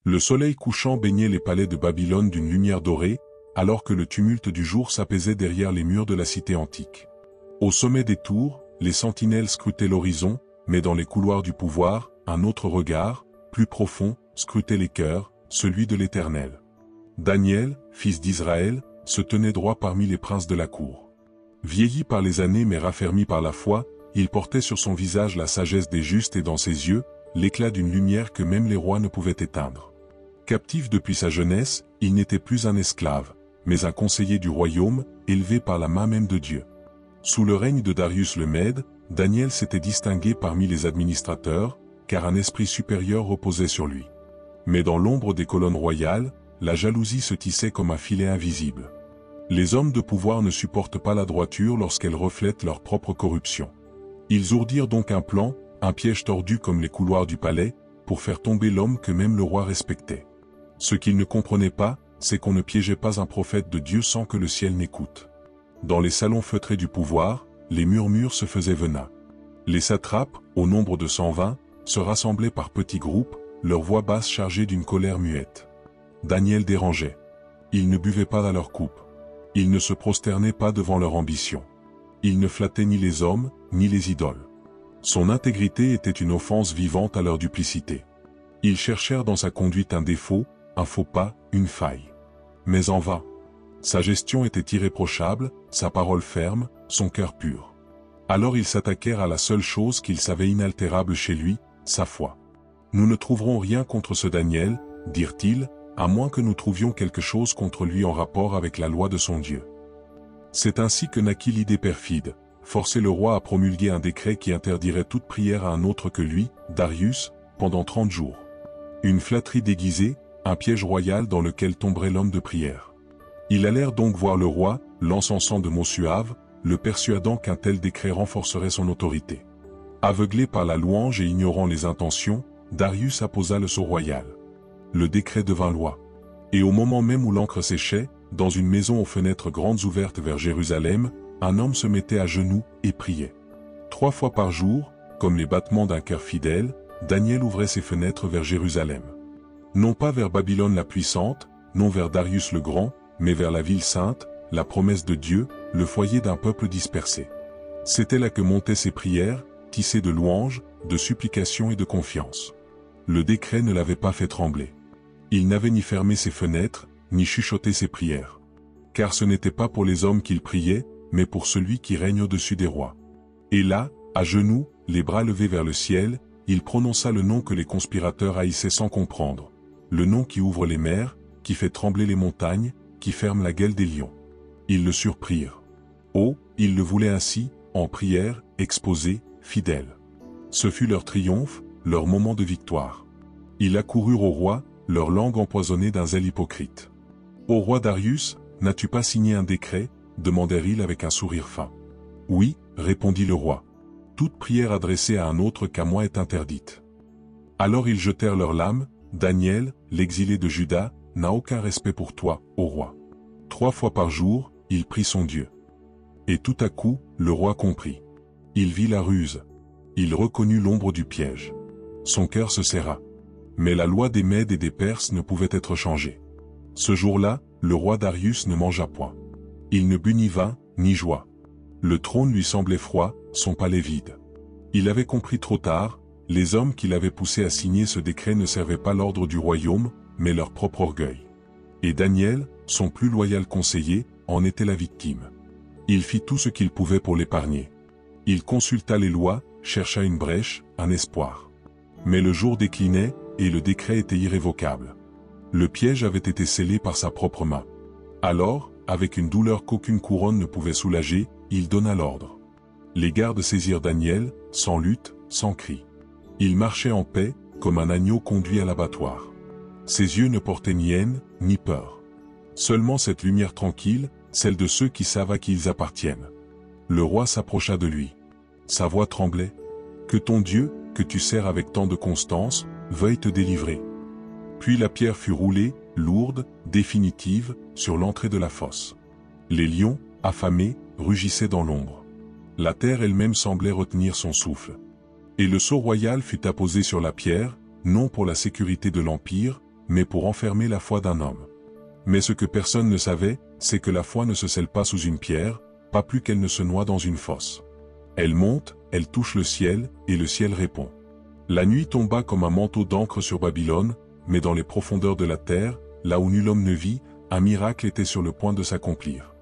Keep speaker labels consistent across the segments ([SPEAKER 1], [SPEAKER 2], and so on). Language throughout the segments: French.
[SPEAKER 1] Le soleil couchant baignait les palais de Babylone d'une lumière dorée, alors que le tumulte du jour s'apaisait derrière les murs de la cité antique. Au sommet des tours, les sentinelles scrutaient l'horizon, mais dans les couloirs du pouvoir, un autre regard, plus profond, scrutait les cœurs, celui de l'Éternel. Daniel, fils d'Israël, se tenait droit parmi les princes de la cour. Vieilli par les années mais raffermi par la foi, il portait sur son visage la sagesse des justes et dans ses yeux, l'éclat d'une lumière que même les rois ne pouvaient éteindre. Captif depuis sa jeunesse, il n'était plus un esclave, mais un conseiller du royaume, élevé par la main même de Dieu. Sous le règne de Darius le Mède, Daniel s'était distingué parmi les administrateurs, car un esprit supérieur reposait sur lui. Mais dans l'ombre des colonnes royales, la jalousie se tissait comme un filet invisible. Les hommes de pouvoir ne supportent pas la droiture lorsqu'elle reflète leur propre corruption. Ils ourdirent donc un plan, un piège tordu comme les couloirs du palais, pour faire tomber l'homme que même le roi respectait. Ce qu'ils ne comprenaient pas, c'est qu'on ne piégeait pas un prophète de Dieu sans que le ciel n'écoute. Dans les salons feutrés du pouvoir, les murmures se faisaient venin. Les satrapes, au nombre de 120, se rassemblaient par petits groupes, leur voix basse chargée d'une colère muette. Daniel dérangeait. Ils ne buvaient pas à leur coupe. Ils ne se prosternaient pas devant leur ambition. Ils ne flattaient ni les hommes, ni les idoles. Son intégrité était une offense vivante à leur duplicité. Ils cherchèrent dans sa conduite un défaut, un faux pas, une faille. Mais en vain. Sa gestion était irréprochable, sa parole ferme, son cœur pur. Alors ils s'attaquèrent à la seule chose qu'ils savaient inaltérable chez lui, sa foi. Nous ne trouverons rien contre ce Daniel, dirent-ils, à moins que nous trouvions quelque chose contre lui en rapport avec la loi de son Dieu. C'est ainsi que naquit l'idée perfide, forcer le roi à promulguer un décret qui interdirait toute prière à un autre que lui, Darius, pendant 30 jours. Une flatterie déguisée, un piège royal dans lequel tomberait l'homme de prière. Ils allèrent donc voir le roi, l'encensant de mots suaves, le persuadant qu'un tel décret renforcerait son autorité. Aveuglé par la louange et ignorant les intentions, Darius apposa le sceau royal. Le décret devint loi. Et au moment même où l'encre séchait, dans une maison aux fenêtres grandes ouvertes vers Jérusalem, un homme se mettait à genoux et priait. 3 fois par jour, comme les battements d'un cœur fidèle, Daniel ouvrait ses fenêtres vers Jérusalem. Non pas vers Babylone la puissante, non vers Darius le Grand, mais vers la ville sainte, la promesse de Dieu, le foyer d'un peuple dispersé. C'était là que montaient ses prières, tissées de louanges, de supplications et de confiance. Le décret ne l'avait pas fait trembler. Il n'avait ni fermé ses fenêtres, ni chuchoté ses prières. Car ce n'était pas pour les hommes qu'il priait, mais pour celui qui règne au-dessus des rois. Et là, à genoux, les bras levés vers le ciel, il prononça le nom que les conspirateurs haïssaient sans comprendre. Le nom qui ouvre les mers, qui fait trembler les montagnes, qui ferme la gueule des lions. Ils le surprirent. Oh, ils le voulaient ainsi, en prière, exposé, fidèle. Ce fut leur triomphe, leur moment de victoire. Ils accoururent au roi, leur langue empoisonnée d'un zèle hypocrite. « Ô roi Darius, n'as-tu pas signé un décret ?» demandèrent-ils avec un sourire fin. « Oui, répondit le roi. Toute prière adressée à un autre qu'à moi est interdite. » Alors ils jetèrent leurs lames. Daniel, l'exilé de Juda, n'a aucun respect pour toi, ô roi. 3 fois par jour, il prie son Dieu. Et tout à coup, le roi comprit. Il vit la ruse. Il reconnut l'ombre du piège. Son cœur se serra. Mais la loi des Mèdes et des Perses ne pouvait être changée. Ce jour-là, le roi Darius ne mangea point. Il ne but ni vin, ni joie. Le trône lui semblait froid, son palais vide. Il avait compris trop tard, les hommes qui l'avaient poussé à signer ce décret ne servaient pas l'ordre du royaume, mais leur propre orgueil. Et Daniel, son plus loyal conseiller, en était la victime. Il fit tout ce qu'il pouvait pour l'épargner. Il consulta les lois, chercha une brèche, un espoir. Mais le jour déclinait, et le décret était irrévocable. Le piège avait été scellé par sa propre main. Alors, avec une douleur qu'aucune couronne ne pouvait soulager, il donna l'ordre. Les gardes saisirent Daniel, sans lutte, sans cri. Il marchait en paix, comme un agneau conduit à l'abattoir. Ses yeux ne portaient ni haine, ni peur. Seulement cette lumière tranquille, celle de ceux qui savent à qui ils appartiennent. Le roi s'approcha de lui. Sa voix tremblait. « Que ton Dieu, que tu sers avec tant de constance, veuille te délivrer. » Puis la pierre fut roulée, lourde, définitive, sur l'entrée de la fosse. Les lions, affamés, rugissaient dans l'ombre. La terre elle-même semblait retenir son souffle. Et le sceau royal fut apposé sur la pierre, non pour la sécurité de l'Empire, mais pour enfermer la foi d'un homme. Mais ce que personne ne savait, c'est que la foi ne se scelle pas sous une pierre, pas plus qu'elle ne se noie dans une fosse. Elle monte, elle touche le ciel, et le ciel répond. La nuit tomba comme un manteau d'encre sur Babylone, mais dans les profondeurs de la terre, là où nul homme ne vit, un miracle était sur le point de s'accomplir.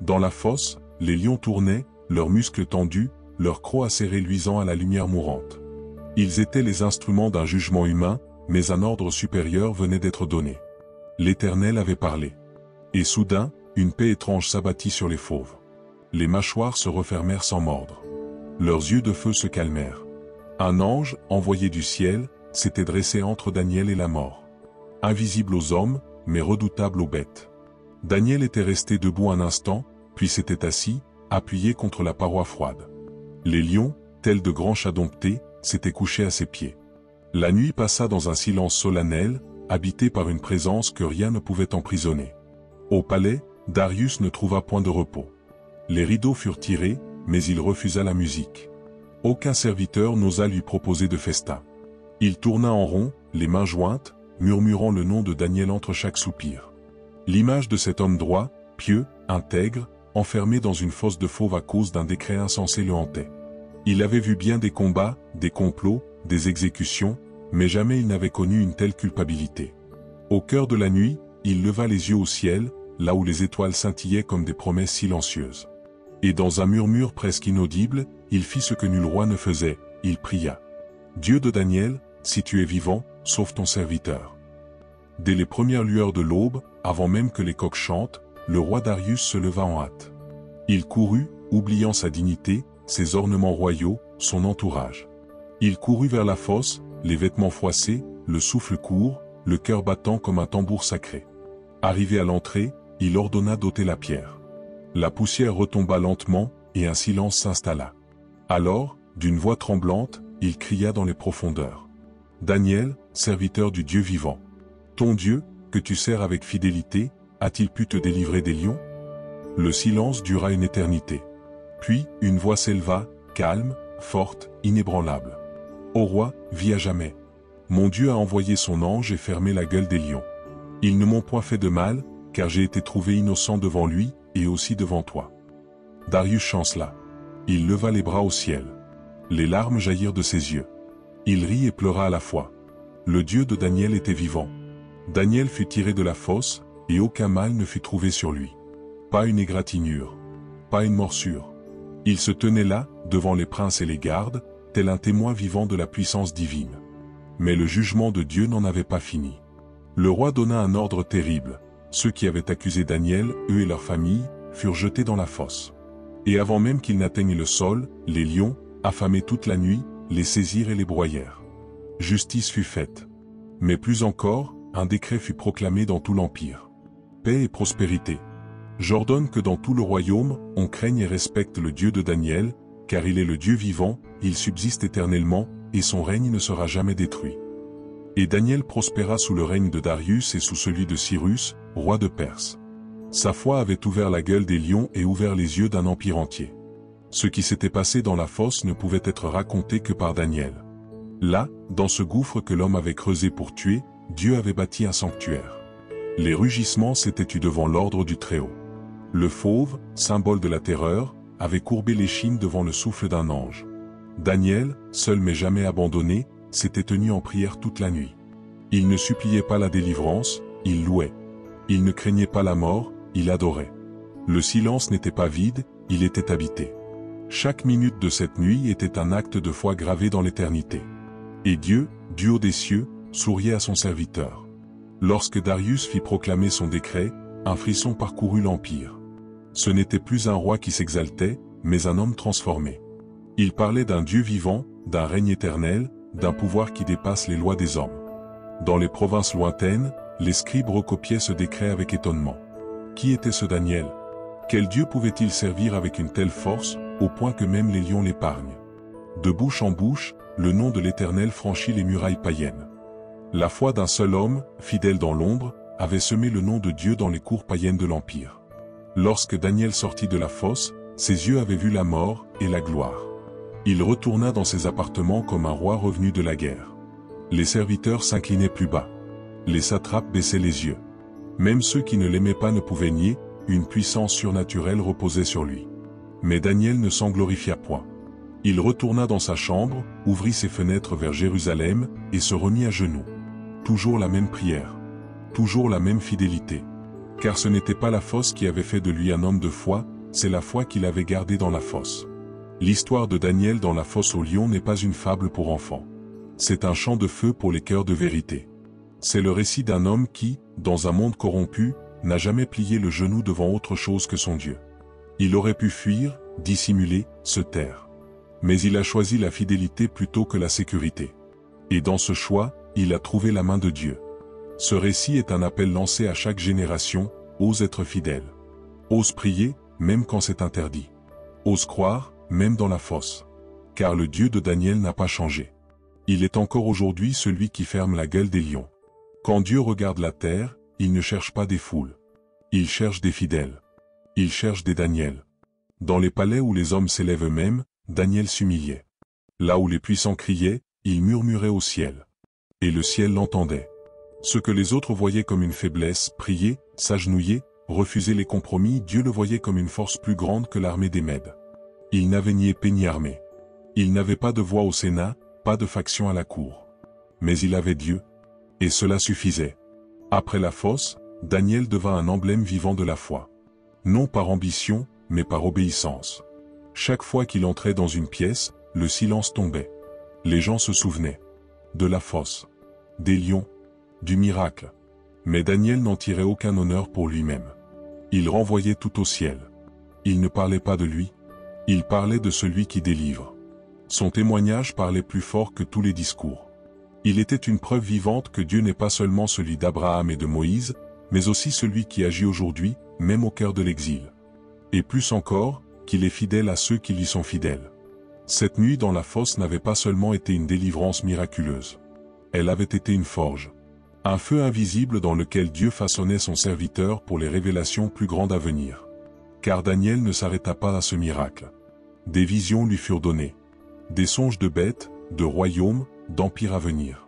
[SPEAKER 1] Dans la fosse, les lions tournaient, leurs muscles tendus, leurs crocs acérés luisant à la lumière mourante. Ils étaient les instruments d'un jugement humain, mais un ordre supérieur venait d'être donné. L'Éternel avait parlé. Et soudain, une paix étrange s'abattit sur les fauves. Les mâchoires se refermèrent sans mordre. Leurs yeux de feu se calmèrent. Un ange, envoyé du ciel, s'était dressé entre Daniel et la mort. Invisible aux hommes, mais redoutable aux bêtes. Daniel était resté debout un instant, puis s'était assis, appuyé contre la paroi froide. Les lions, tels de grands chats domptés, s'étaient couchés à ses pieds. La nuit passa dans un silence solennel, habité par une présence que rien ne pouvait emprisonner. Au palais, Darius ne trouva point de repos. Les rideaux furent tirés, mais il refusa la musique. Aucun serviteur n'osa lui proposer de festin. Il tourna en rond, les mains jointes, murmurant le nom de Daniel entre chaque soupir. L'image de cet homme droit, pieux, intègre, enfermé dans une fosse de fauves à cause d'un décret insensé le hantait. Il avait vu bien des combats, des complots, des exécutions, mais jamais il n'avait connu une telle culpabilité. Au cœur de la nuit, il leva les yeux au ciel, là où les étoiles scintillaient comme des promesses silencieuses. Et dans un murmure presque inaudible, il fit ce que nul roi ne faisait, il pria. « Dieu de Daniel, si tu es vivant, sauve ton serviteur. » Dès les premières lueurs de l'aube, avant même que les coqs chantent, le roi Darius se leva en hâte. Il courut, oubliant sa dignité, ses ornements royaux, son entourage. Il courut vers la fosse, les vêtements froissés, le souffle court, le cœur battant comme un tambour sacré. Arrivé à l'entrée, il ordonna d'ôter la pierre. La poussière retomba lentement, et un silence s'installa. Alors, d'une voix tremblante, il cria dans les profondeurs. « Daniel, serviteur du Dieu vivant. Ton Dieu, que tu sers avec fidélité, a-t-il pu te délivrer des lions ?» Le silence dura une éternité. Puis, une voix s'éleva, calme, forte, inébranlable. « Ô roi, vis à jamais. Mon Dieu a envoyé son ange et fermé la gueule des lions. Ils ne m'ont point fait de mal, car j'ai été trouvé innocent devant lui, et aussi devant toi. » Darius chancela. Il leva les bras au ciel. Les larmes jaillirent de ses yeux. Il rit et pleura à la fois. Le Dieu de Daniel était vivant. Daniel fut tiré de la fosse, et aucun mal ne fut trouvé sur lui. Pas une égratignure. Pas une morsure. Il se tenait là, devant les princes et les gardes, tel un témoin vivant de la puissance divine. Mais le jugement de Dieu n'en avait pas fini. Le roi donna un ordre terrible. Ceux qui avaient accusé Daniel, eux et leurs familles, furent jetés dans la fosse. Et avant même qu'ils n'atteignent le sol, les lions, affamés toute la nuit, les saisirent et les broyèrent. Justice fut faite. Mais plus encore, un décret fut proclamé dans tout l'empire. Paix et prospérité. J'ordonne que dans tout le royaume, on craigne et respecte le Dieu de Daniel, car il est le Dieu vivant, il subsiste éternellement, et son règne ne sera jamais détruit. Et Daniel prospéra sous le règne de Darius et sous celui de Cyrus, roi de Perse. Sa foi avait ouvert la gueule des lions et ouvert les yeux d'un empire entier. Ce qui s'était passé dans la fosse ne pouvait être raconté que par Daniel. Là, dans ce gouffre que l'homme avait creusé pour tuer, Dieu avait bâti un sanctuaire. Les rugissements s'étaient tus devant l'ordre du Très-Haut. Le fauve, symbole de la terreur, avait courbé l'échine devant le souffle d'un ange. Daniel, seul mais jamais abandonné, s'était tenu en prière toute la nuit. Il ne suppliait pas la délivrance, il louait. Il ne craignait pas la mort, il adorait. Le silence n'était pas vide, il était habité. Chaque minute de cette nuit était un acte de foi gravé dans l'éternité. Et Dieu, du haut des cieux, souriait à son serviteur. Lorsque Darius fit proclamer son décret, un frisson parcourut l'empire. Ce n'était plus un roi qui s'exaltait, mais un homme transformé. Il parlait d'un Dieu vivant, d'un règne éternel, d'un pouvoir qui dépasse les lois des hommes. Dans les provinces lointaines, les scribes recopiaient ce décret avec étonnement. Qui était ce Daniel? Quel Dieu pouvait-il servir avec une telle force, au point que même les lions l'épargnent? De bouche en bouche, le nom de l'Éternel franchit les murailles païennes. La foi d'un seul homme, fidèle dans l'ombre, avait semé le nom de Dieu dans les cours païennes de l'Empire. Lorsque Daniel sortit de la fosse, ses yeux avaient vu la mort et la gloire. Il retourna dans ses appartements comme un roi revenu de la guerre. Les serviteurs s'inclinaient plus bas. Les satrapes baissaient les yeux. Même ceux qui ne l'aimaient pas ne pouvaient nier, une puissance surnaturelle reposait sur lui. Mais Daniel ne s'en glorifia point. Il retourna dans sa chambre, ouvrit ses fenêtres vers Jérusalem, et se remit à genoux. Toujours la même prière. Toujours la même fidélité. Car ce n'était pas la fosse qui avait fait de lui un homme de foi, c'est la foi qu'il avait gardée dans la fosse. L'histoire de Daniel dans la fosse aux lions n'est pas une fable pour enfants. C'est un chant de feu pour les cœurs de vérité. C'est le récit d'un homme qui, dans un monde corrompu, n'a jamais plié le genou devant autre chose que son Dieu. Il aurait pu fuir, dissimuler, se taire. Mais il a choisi la fidélité plutôt que la sécurité. Et dans ce choix, il a trouvé la main de Dieu. Ce récit est un appel lancé à chaque génération, ose être fidèle. Ose prier, même quand c'est interdit. Ose croire, même dans la fosse. Car le Dieu de Daniel n'a pas changé. Il est encore aujourd'hui celui qui ferme la gueule des lions. Quand Dieu regarde la terre, il ne cherche pas des foules. Il cherche des fidèles. Il cherche des Daniel. Dans les palais où les hommes s'élèvent eux-mêmes, Daniel s'humiliait. Là où les puissants criaient, il murmurait au ciel. Et le ciel l'entendait. Ce que les autres voyaient comme une faiblesse, prier, s'agenouiller, refuser les compromis, Dieu le voyait comme une force plus grande que l'armée des Mèdes. Il n'avait ni épée ni armée. Il n'avait pas de voix au Sénat, pas de faction à la cour. Mais il avait Dieu. Et cela suffisait. Après la fosse, Daniel devint un emblème vivant de la foi. Non par ambition, mais par obéissance. Chaque fois qu'il entrait dans une pièce, le silence tombait. Les gens se souvenaient. De la fosse. Des lions. Du miracle. Mais Daniel n'en tirait aucun honneur pour lui-même. Il renvoyait tout au ciel. Il ne parlait pas de lui. Il parlait de celui qui délivre. Son témoignage parlait plus fort que tous les discours. Il était une preuve vivante que Dieu n'est pas seulement celui d'Abraham et de Moïse, mais aussi celui qui agit aujourd'hui, même au cœur de l'exil. Et plus encore, qu'il est fidèle à ceux qui lui sont fidèles. Cette nuit dans la fosse n'avait pas seulement été une délivrance miraculeuse. Elle avait été une forge. Un feu invisible dans lequel Dieu façonnait son serviteur pour les révélations plus grandes à venir. Car Daniel ne s'arrêta pas à ce miracle. Des visions lui furent données. Des songes de bêtes, de royaumes, d'empires à venir.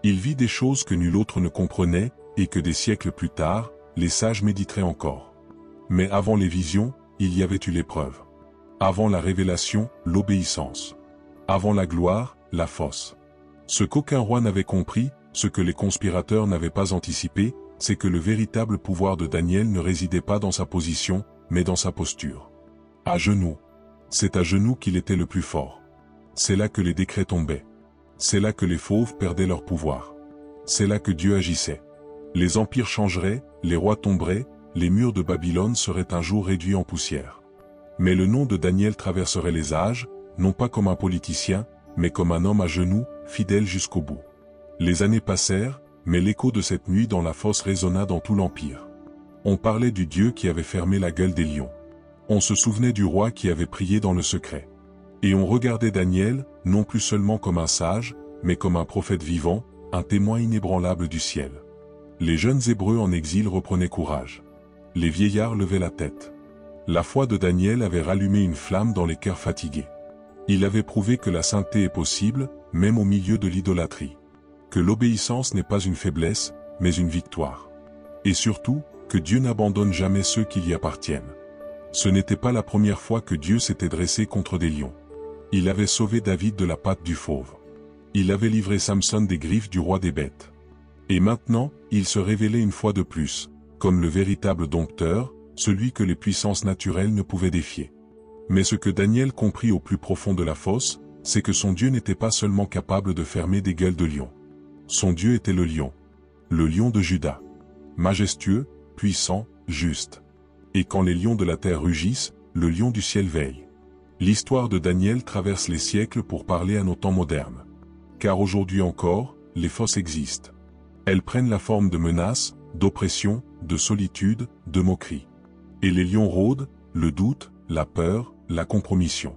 [SPEAKER 1] Il vit des choses que nul autre ne comprenait, et que des siècles plus tard, les sages méditeraient encore. Mais avant les visions, il y avait eu l'épreuve. Avant la révélation, l'obéissance. Avant la gloire, la fosse. Ce qu'aucun roi n'avait compris, ce que les conspirateurs n'avaient pas anticipé, c'est que le véritable pouvoir de Daniel ne résidait pas dans sa position, mais dans sa posture. À genoux. C'est à genoux qu'il était le plus fort. C'est là que les décrets tombaient. C'est là que les fauves perdaient leur pouvoir. C'est là que Dieu agissait. Les empires changeraient, les rois tomberaient, les murs de Babylone seraient un jour réduits en poussière. Mais le nom de Daniel traverserait les âges, non pas comme un politicien, mais comme un homme à genoux, fidèle jusqu'au bout. Les années passèrent, mais l'écho de cette nuit dans la fosse résonna dans tout l'empire. On parlait du Dieu qui avait fermé la gueule des lions. On se souvenait du roi qui avait prié dans le secret. Et on regardait Daniel, non plus seulement comme un sage, mais comme un prophète vivant, un témoin inébranlable du ciel. Les jeunes Hébreux en exil reprenaient courage. Les vieillards levaient la tête. La foi de Daniel avait rallumé une flamme dans les cœurs fatigués. Il avait prouvé que la sainteté est possible, même au milieu de l'idolâtrie. Que l'obéissance n'est pas une faiblesse, mais une victoire. Et surtout, que Dieu n'abandonne jamais ceux qui lui appartiennent. Ce n'était pas la première fois que Dieu s'était dressé contre des lions. Il avait sauvé David de la patte du fauve. Il avait livré Samson des griffes du roi des bêtes. Et maintenant, il se révélait une fois de plus, comme le véritable dompteur, celui que les puissances naturelles ne pouvaient défier. Mais ce que Daniel comprit au plus profond de la fosse, c'est que son Dieu n'était pas seulement capable de fermer des gueules de lions. Son Dieu était le lion de Juda. Majestueux, puissant, juste. Et quand les lions de la terre rugissent, le lion du ciel veille. L'histoire de Daniel traverse les siècles pour parler à nos temps modernes. Car aujourd'hui encore, les fosses existent. Elles prennent la forme de menaces, d'oppression, de solitude, de moquerie. Et les lions rôdent, le doute, la peur, la compromission.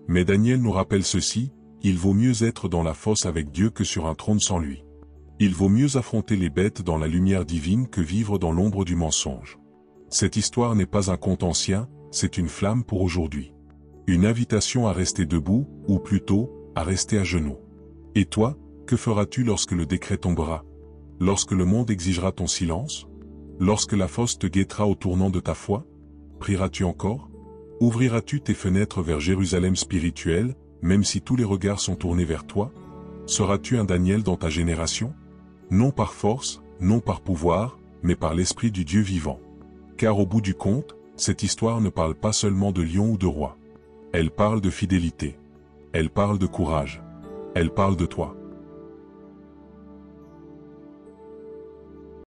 [SPEAKER 1] Mais Daniel nous rappelle ceci, il vaut mieux être dans la fosse avec Dieu que sur un trône sans lui. Il vaut mieux affronter les bêtes dans la lumière divine que vivre dans l'ombre du mensonge. Cette histoire n'est pas un conte ancien, c'est une flamme pour aujourd'hui. Une invitation à rester debout, ou plutôt, à rester à genoux. Et toi, que feras-tu lorsque le décret tombera ? Lorsque le monde exigera ton silence? Lorsque la fosse te guettera au tournant de ta foi? Prieras-tu encore? Ouvriras-tu tes fenêtres vers Jérusalem spirituelle, même si tous les regards sont tournés vers toi? Seras-tu un Daniel dans ta génération? Non par force, non par pouvoir, mais par l'esprit du Dieu vivant. Car au bout du compte, cette histoire ne parle pas seulement de lion ou de roi. Elle parle de fidélité. Elle parle de courage. Elle parle de toi.